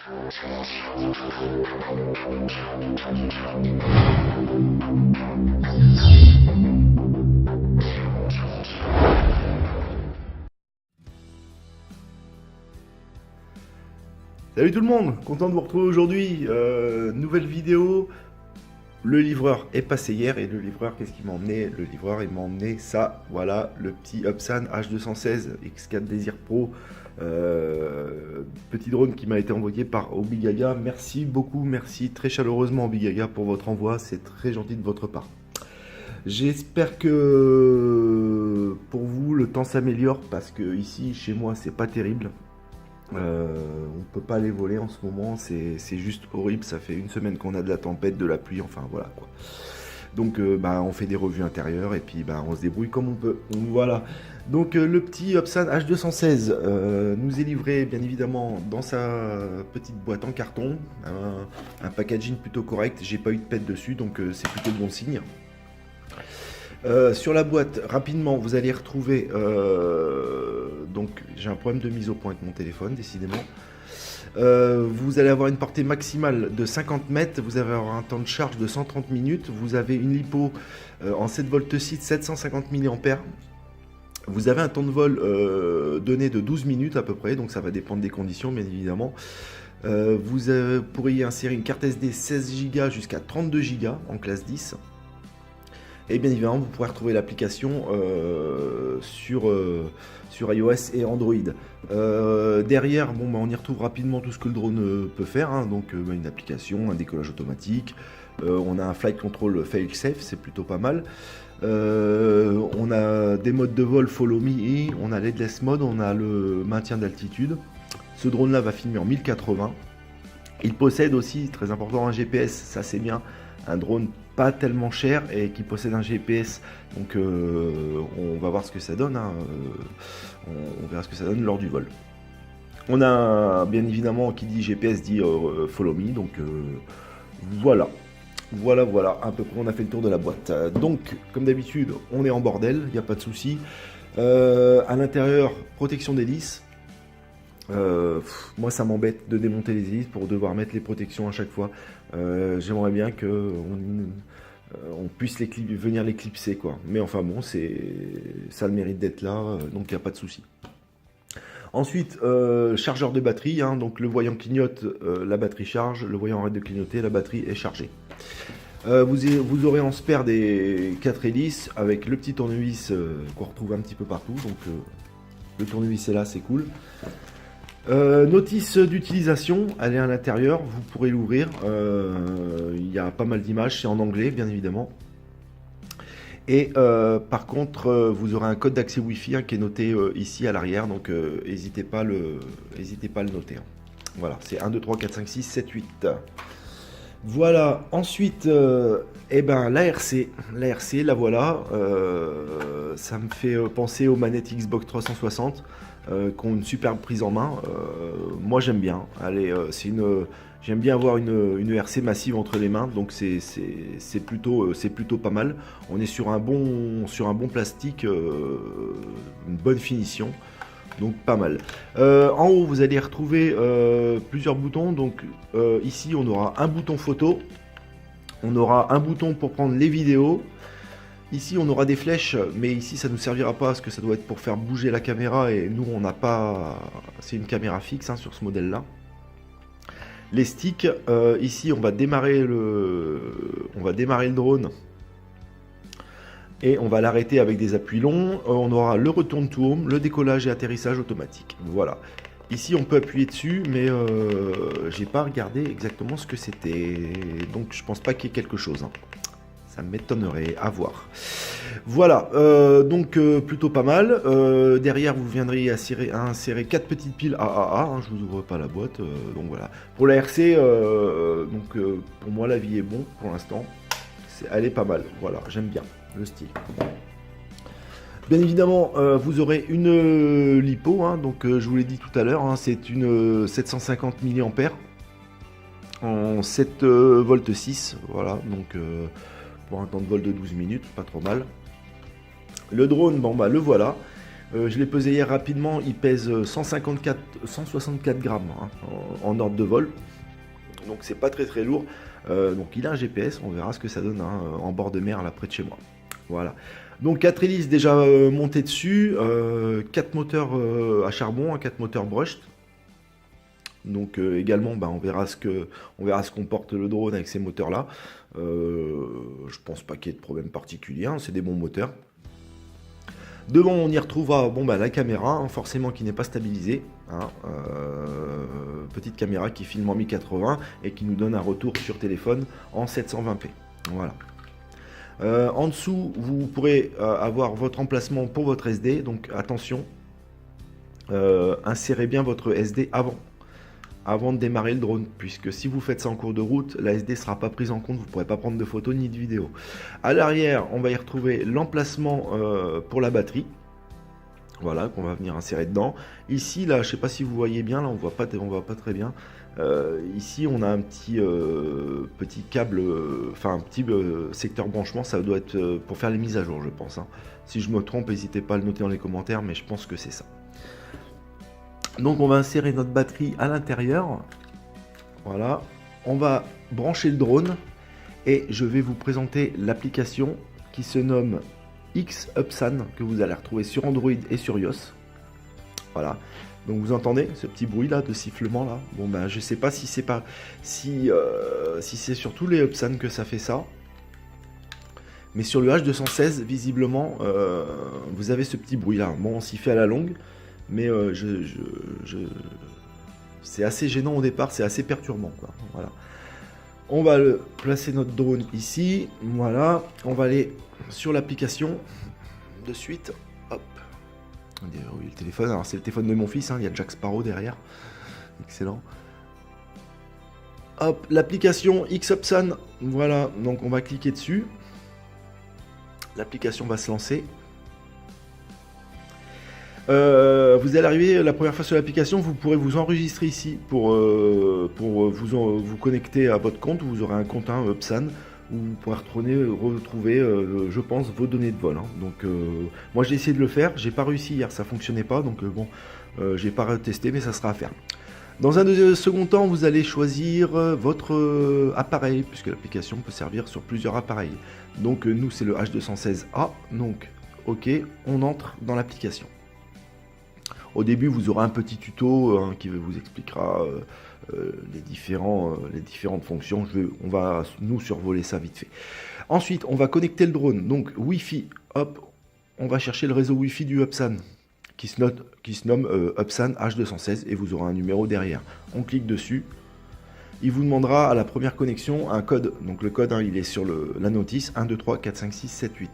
Salut tout le monde, content de vous retrouver aujourd'hui, nouvelle vidéo. Le livreur est passé hier et le livreur, qu'est-ce qu'il m'a emmené? Le livreur, il m'a emmené ça, voilà, le petit Upsan H216 X4 Desir Pro, petit drone qui m'a été envoyé par Obigaga. Merci beaucoup, merci très chaleureusement Obigaga pour votre envoi, c'est très gentil de votre part. J'espère que pour vous le temps s'améliore parce que ici chez moi c'est pas terrible. On peut pas les voler en ce moment, c'est juste horrible. Ça fait une semaine qu'on a de la tempête, de la pluie, enfin voilà quoi. Donc on fait des revues intérieures et puis on se débrouille comme on peut. Donc, voilà. Donc le petit Upsan H216 nous est livré bien évidemment dans sa petite boîte en carton, un packaging plutôt correct. J'ai pas eu de pète dessus, donc c'est plutôt bon signe. Sur la boîte, rapidement, vous allez retrouver, donc j'ai un problème de mise au point avec mon téléphone, décidément. Vous allez avoir une portée maximale de 50 mètres, vous allez avoir un temps de charge de 130 minutes, vous avez une lipo en 7V6, 750 mAh. Vous avez un temps de vol donné de 12 minutes à peu près, donc ça va dépendre des conditions bien évidemment. Vous pourrez y insérer une carte SD 16 Go jusqu'à 32 Go en classe 10. Et bien évidemment, vous pourrez retrouver l'application sur iOS et Android. Derrière, on y retrouve rapidement tout ce que le drone peut faire. Hein. Donc une application, un décollage automatique. On a un flight control fail-safe, c'est plutôt pas mal. On a des modes de vol follow me et on a l'headless mode, on a le maintien d'altitude. Ce drone-là va filmer en 1080. Il possède aussi, très important, un GPS, ça c'est bien. Un drone pas tellement cher et qui possède un GPS, donc on va voir ce que ça donne, hein. On verra ce que ça donne lors du vol. On a bien évidemment qui dit GPS dit follow me, donc voilà à peu près on a fait le tour de la boîte. Donc comme d'habitude on est en bordel, il n'y a pas de souci. À l'intérieur, protection d'hélice. Moi ça m'embête de démonter les hélices pour devoir mettre les protections à chaque fois. J'aimerais bien que on puisse venir les clipser quoi. Mais enfin bon, ça a le mérite d'être là, donc il n'y a pas de souci. Ensuite, chargeur de batterie, hein, donc le voyant clignote, la batterie charge, le voyant arrête de clignoter, la batterie est chargée. Vous aurez en spare des 4 hélices avec le petit tournevis qu'on retrouve un petit peu partout, donc le tournevis est là, c'est cool. Notice d'utilisation, elle est à l'intérieur, vous pourrez l'ouvrir, il y a pas mal d'images, c'est en anglais bien évidemment. Et par contre vous aurez un code d'accès Wi-Fi qui est noté ici à l'arrière, donc n'hésitez pas à le noter. Hein. Voilà, c'est 1, 2, 3, 4, 5, 6, 7, 8. Voilà, ensuite l'ARC, la voilà, ça me fait penser aux manettes Xbox 360 qui ont une superbe prise en main. Moi j'aime bien, allez, j'aime bien avoir une RC massive entre les mains, donc c'est plutôt pas mal. On est sur un bon plastique, une bonne finition. Donc pas mal. En haut vous allez retrouver plusieurs boutons. Donc ici on aura un bouton photo, on aura un bouton pour prendre les vidéos. Ici on aura des flèches, mais ici ça ne nous servira pas parce que ça doit être pour faire bouger la caméra et nous on n'a pas, c'est une caméra fixe hein, sur ce modèle là. Les sticks, ici on va démarrer le drone. Et on va l'arrêter avec des appuis longs. On aura le return to home, le décollage et atterrissage automatique. Voilà. Ici, on peut appuyer dessus, mais j'ai pas regardé exactement ce que c'était. Donc, je pense pas qu'il y ait quelque chose. Hein. Ça m'étonnerait à voir. Voilà. Donc, plutôt pas mal. Derrière, vous viendrez insérer 4 petites piles AAA. Hein, je vous ouvre pas la boîte. Donc, voilà. Pour la RC, pour moi, la vie est bon pour l'instant. Elle est pas mal. Voilà, j'aime bien le style. Bien évidemment, vous aurez une lipo, hein, donc je vous l'ai dit tout à l'heure, hein, c'est une 750 mAh en 7V6, voilà, donc pour un temps de vol de 12 minutes, pas trop mal. Le drone, le voilà. Je l'ai pesé hier rapidement, il pèse 164 grammes hein, en ordre de vol. Donc c'est pas très lourd. Donc il a un GPS, on verra ce que ça donne hein, en bord de mer là près de chez moi. Voilà. Donc 4 hélices déjà montées dessus, 4 moteurs à charbon, 4 moteurs brushed. Donc également on verra ce qu'on porte le drone avec ces moteurs là. Je pense pas qu'il y ait de problème particulier, hein, c'est des bons moteurs. Devant on y retrouvera la caméra, hein, forcément qui n'est pas stabilisée. Hein, petite caméra qui filme en 1080 et qui nous donne un retour sur téléphone en 720p. Voilà. En dessous vous pourrez avoir votre emplacement pour votre SD. Donc attention, insérez bien votre SD avant de démarrer le drone, puisque si vous faites ça en cours de route, la SD ne sera pas prise en compte, vous ne pourrez pas prendre de photos ni de vidéos. À l'arrière, on va y retrouver l'emplacement pour la batterie, voilà, qu'on va venir insérer dedans. Ici, là, je ne sais pas si vous voyez bien, là, on voit pas très bien. Ici, on a un petit câble, enfin un petit secteur branchement, ça doit être pour faire les mises à jour, je pense. Hein. Si je me trompe, n'hésitez pas à le noter dans les commentaires, mais je pense que c'est ça. Donc on va insérer notre batterie à l'intérieur. Voilà. On va brancher le drone et je vais vous présenter l'application qui se nomme X-Upsan que vous allez retrouver sur Android et sur iOS. Voilà. Donc vous entendez ce petit bruit là de sifflement là. Bon je sais pas si c'est c'est sur tous les Upsan que ça fait ça. Mais sur le H216 visiblement vous avez ce petit bruit là. Bon on s'y fait à la longue. Mais c'est assez gênant au départ, c'est assez perturbant quoi. Voilà. On va placer notre drone ici, voilà. On va aller sur l'application de suite. Hop. Oui, le téléphone, alors c'est le téléphone de mon fils, hein. Il y a Jack Sparrow derrière. Excellent. Hop, l'application X-Upsan, voilà. Donc on va cliquer dessus. L'application va se lancer. Vous allez arriver la première fois sur l'application, vous pourrez vous enregistrer ici pour vous connecter à votre compte. Vous aurez un compte Upsan où vous pourrez retrouver je pense, vos données de vol. Hein. Donc moi j'ai essayé de le faire, j'ai pas réussi hier, ça fonctionnait pas, donc j'ai pas testé, mais ça sera à faire. Dans un second temps, vous allez choisir votre appareil, puisque l'application peut servir sur plusieurs appareils. Donc nous c'est le H216A, donc ok, on entre dans l'application. Au début, vous aurez un petit tuto qui vous expliquera les différentes fonctions. On va nous survoler ça vite fait. Ensuite, on va connecter le drone. Donc, Wi-Fi, hop, on va chercher le réseau Wi-Fi du Upsan qui se nomme Upsan H216 et vous aurez un numéro derrière. On clique dessus. Il vous demandera à la première connexion un code. Donc, le code, il est sur la notice 1, 2, 3, 4, 5, 6, 7, 8.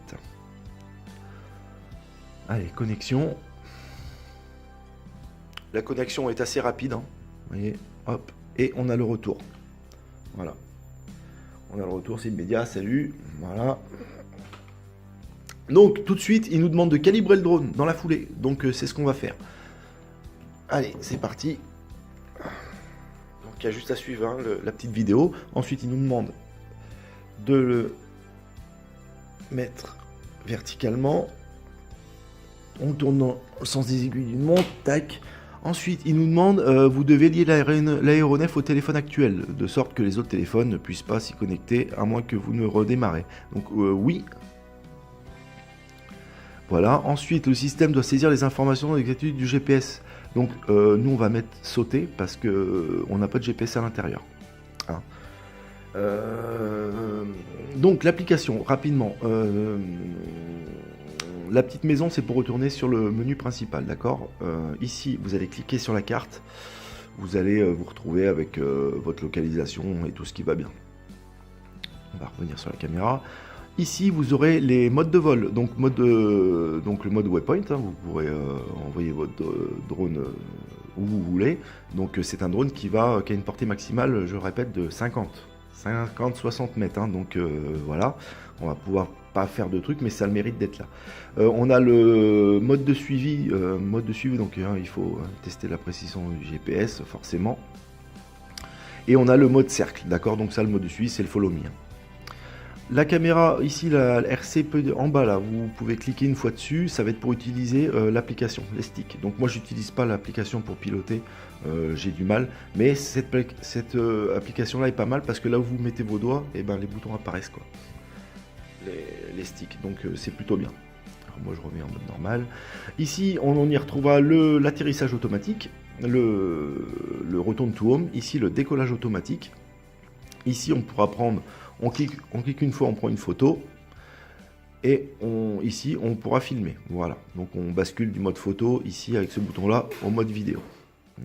Allez, connexion. La connexion est assez rapide, hein. Vous voyez, hop, et on a le retour. Voilà. On a le retour, c'est immédiat, salut, voilà. Donc, tout de suite, il nous demande de calibrer le drone dans la foulée. Donc, c'est ce qu'on va faire. Allez, c'est parti. Donc, il y a juste à suivre hein, la petite vidéo. Ensuite, il nous demande de le mettre verticalement. On tourne dans le sens des aiguilles d'une montre, tac. Ensuite, il nous demande, vous devez lier l'aéronef au téléphone actuel, de sorte que les autres téléphones ne puissent pas s'y connecter, à moins que vous ne redémarrez. Donc oui. Voilà. Ensuite, le système doit saisir les informations d'exactitude du GPS. Donc nous, on va mettre sauter, parce que on n'a pas de GPS à l'intérieur. Hein. Donc l'application, rapidement. La petite maison, c'est pour retourner sur le menu principal, d'accord. Ici, vous allez cliquer sur la carte. Vous allez vous retrouver avec votre localisation et tout ce qui va bien. On va revenir sur la caméra. Ici, vous aurez les modes de vol. Donc le mode waypoint, hein, vous pourrez envoyer votre drone où vous voulez. Donc c'est un drone qui a une portée maximale, je répète, de 50-60 mètres. Hein, donc voilà, on va pouvoir pas faire de trucs, mais ça a le mérite d'être là. On a le mode de suivi, donc il faut tester la précision du GPS forcément. Et on a le mode cercle, d'accord. Donc ça, le mode de suivi, c'est le follow me. La caméra, ici, la RC en bas, là, vous pouvez cliquer une fois dessus, ça va être pour utiliser l'application, les sticks. Donc moi, j'utilise pas l'application pour piloter, j'ai du mal, mais cette application-là est pas mal parce que là où vous mettez vos doigts, et ben, les boutons apparaissent, quoi. Les sticks, donc c'est plutôt bien. Alors moi, je remets en mode normal. Ici, on y retrouvera l'atterrissage automatique, le return to home, ici, le décollage automatique. Ici, on pourra prendre... On clique une fois, on prend une photo et ici on pourra filmer. Voilà, donc on bascule du mode photo ici avec ce bouton là au mode vidéo.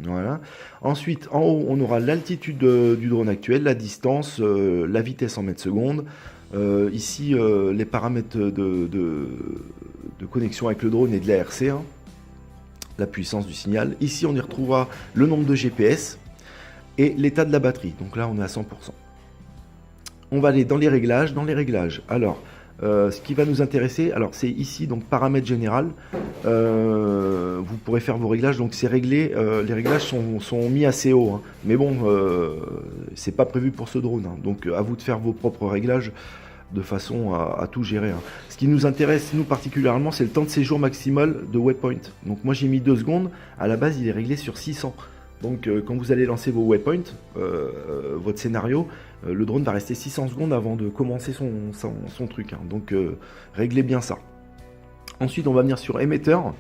Voilà. Ensuite, en haut, on aura l'altitude du drone actuel, la distance, la vitesse en mètres secondes. Ici, les paramètres de connexion avec le drone et de la RC, hein, la puissance du signal. Ici, on y retrouvera le nombre de GPS et l'état de la batterie. Donc là, on est à 100%. On va aller dans les réglages. Alors, ce qui va nous intéresser, alors c'est ici, donc paramètres général. Vous pourrez faire vos réglages. Donc c'est réglé, les réglages sont mis assez haut. Hein. Mais bon, c'est pas prévu pour ce drone. Hein. Donc à vous de faire vos propres réglages de façon à tout gérer. Hein. Ce qui nous intéresse, nous particulièrement, c'est le temps de séjour maximal de waypoint. Donc moi j'ai mis 2 secondes. À la base, il est réglé sur 600. Donc quand vous allez lancer vos waypoints, votre scénario, le drone va rester 600 secondes avant de commencer son truc. Hein. Donc réglez bien ça. Ensuite, on va venir sur émetteur.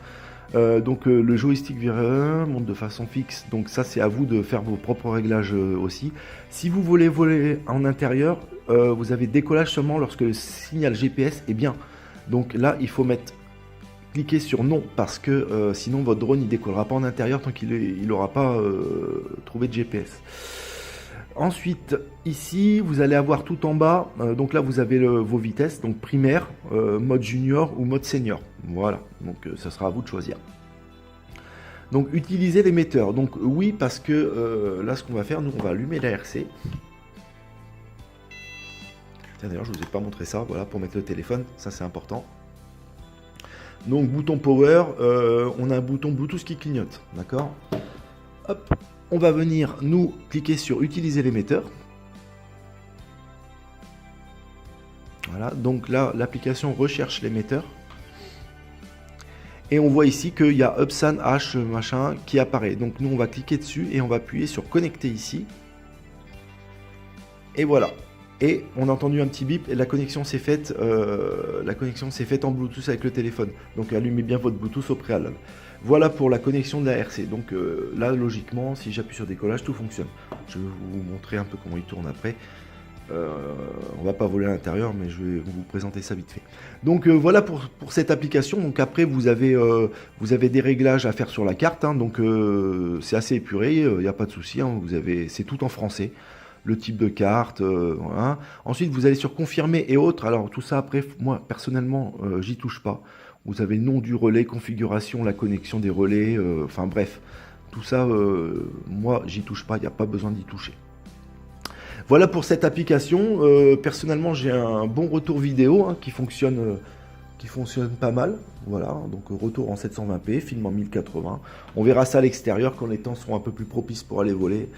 Le joystick VR monte de façon fixe. Donc ça, c'est à vous de faire vos propres réglages aussi. Si vous voulez voler en intérieur, vous avez décollage seulement lorsque le signal GPS est bien. Donc là, il faut cliquer sur non parce que sinon votre drone il décollera pas en intérieur tant qu'il n'aura pas trouvé de GPS. Ensuite ici vous allez avoir tout en bas, donc là vous avez vos vitesses, donc primaire, mode junior ou mode senior. Voilà, donc ça sera à vous de choisir. Donc utiliser l'émetteur, donc oui parce que là ce qu'on va faire, nous on va allumer la RC. Tiens d'ailleurs je vous ai pas montré ça, voilà pour mettre le téléphone, ça c'est important. Donc bouton power, on a un bouton Bluetooth qui clignote, d'accord. Hop, on va venir nous cliquer sur utiliser l'émetteur. Voilà, donc là l'application recherche l'émetteur. Et on voit ici qu'il y a Upsan H machin qui apparaît. Donc nous on va cliquer dessus et on va appuyer sur connecter ici. Et voilà. Et on a entendu un petit bip et la connexion s'est faite en Bluetooth avec le téléphone. Donc allumez bien votre Bluetooth au préalable. Voilà pour la connexion de la RC. Donc là logiquement si j'appuie sur décollage tout fonctionne. Je vais vous montrer un peu comment il tourne après. On va pas voler à l'intérieur mais je vais vous présenter ça vite fait. Donc voilà pour cette application. Donc après vous avez des réglages à faire sur la carte. Hein, donc c'est assez épuré, il n'y a pas de souci. Hein, c'est tout en français. Le type de carte, voilà. Ensuite vous allez sur confirmer et autres. Alors tout ça après, moi personnellement j'y touche pas. Vous avez le nom du relais, configuration, la connexion des relais, enfin bref, tout ça moi j'y touche pas, il n'y a pas besoin d'y toucher. Voilà pour cette application. Personnellement j'ai un bon retour vidéo hein, qui fonctionne pas mal. Voilà, donc retour en 720p, film en 1080. On verra ça à l'extérieur quand les temps seront un peu plus propices pour aller voler.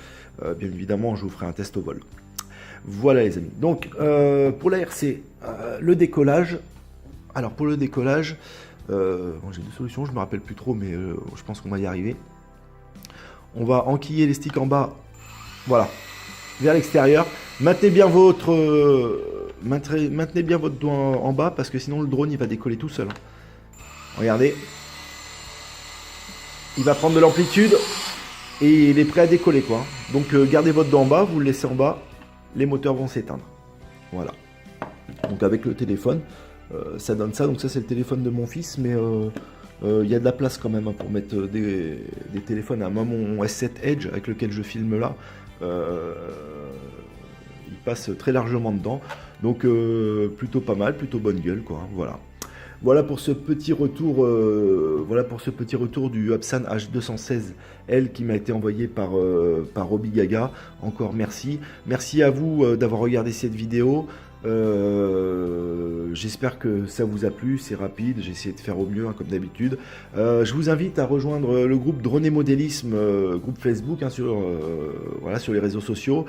Bien évidemment, je vous ferai un test au vol. Voilà les amis. Donc pour la RC, le décollage. Alors pour le décollage, bon, j'ai 2 solutions, je me rappelle plus trop, mais je pense qu'on va y arriver. On va enquiller les sticks en bas. Voilà, vers l'extérieur. Maintenez bien votre doigt en bas parce que sinon le drone il va décoller tout seul. Regardez, il va prendre de l'amplitude et il est prêt à décoller quoi. Donc gardez votre doigt en bas, vous le laissez en bas, les moteurs vont s'éteindre. Voilà. Donc avec le téléphone, ça donne ça. Donc ça c'est le téléphone de mon fils, mais il y a de la place quand même hein, pour mettre des téléphones. À moi mon S7 Edge avec lequel je filme là. Il passe très largement dedans, donc plutôt pas mal, plutôt bonne gueule quoi. Voilà pour ce petit retour, du Upsan H216L qui m'a été envoyé par Roby Gaga. Encore merci à vous d'avoir regardé cette vidéo. J'espère que ça vous a plu, c'est rapide, j'ai essayé de faire au mieux, hein, comme d'habitude. Je vous invite à rejoindre le groupe Drone et Modélisme, groupe Facebook, hein, voilà, sur les réseaux sociaux,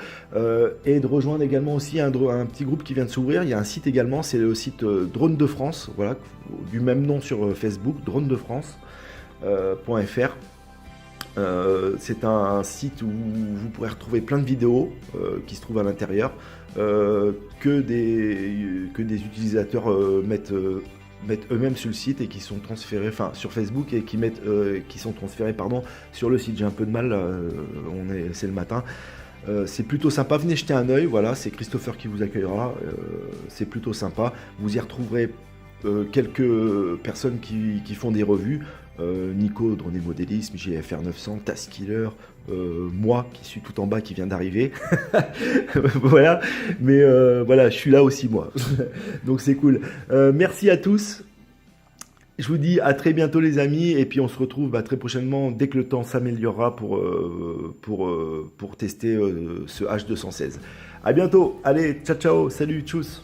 et de rejoindre également aussi un petit groupe qui vient de s'ouvrir. Il y a un site également, c'est le site Drone de France, voilà, du même nom sur Facebook, dronedefrance.fr. C'est un site où vous pourrez retrouver plein de vidéos qui se trouvent à l'intérieur, que des utilisateurs mettent eux-mêmes sur le site et qui sont transférés, enfin sur Facebook, et qui sont transférés, pardon, sur le site. J'ai un peu de mal, c'est le matin. C'est plutôt sympa, venez jeter un œil, voilà, c'est Christopher qui vous accueillera, c'est plutôt sympa. Vous y retrouverez quelques personnes qui font des revues, Nico, Drone et Modélisme, GFR 900, Taskiller, moi qui suis tout en bas, qui vient d'arriver. Voilà, mais voilà, je suis là aussi moi. Donc c'est cool. Merci à tous. Je vous dis à très bientôt les amis, et puis on se retrouve très prochainement dès que le temps s'améliorera pour tester ce H216. À bientôt, allez, ciao ciao, salut, tchuss.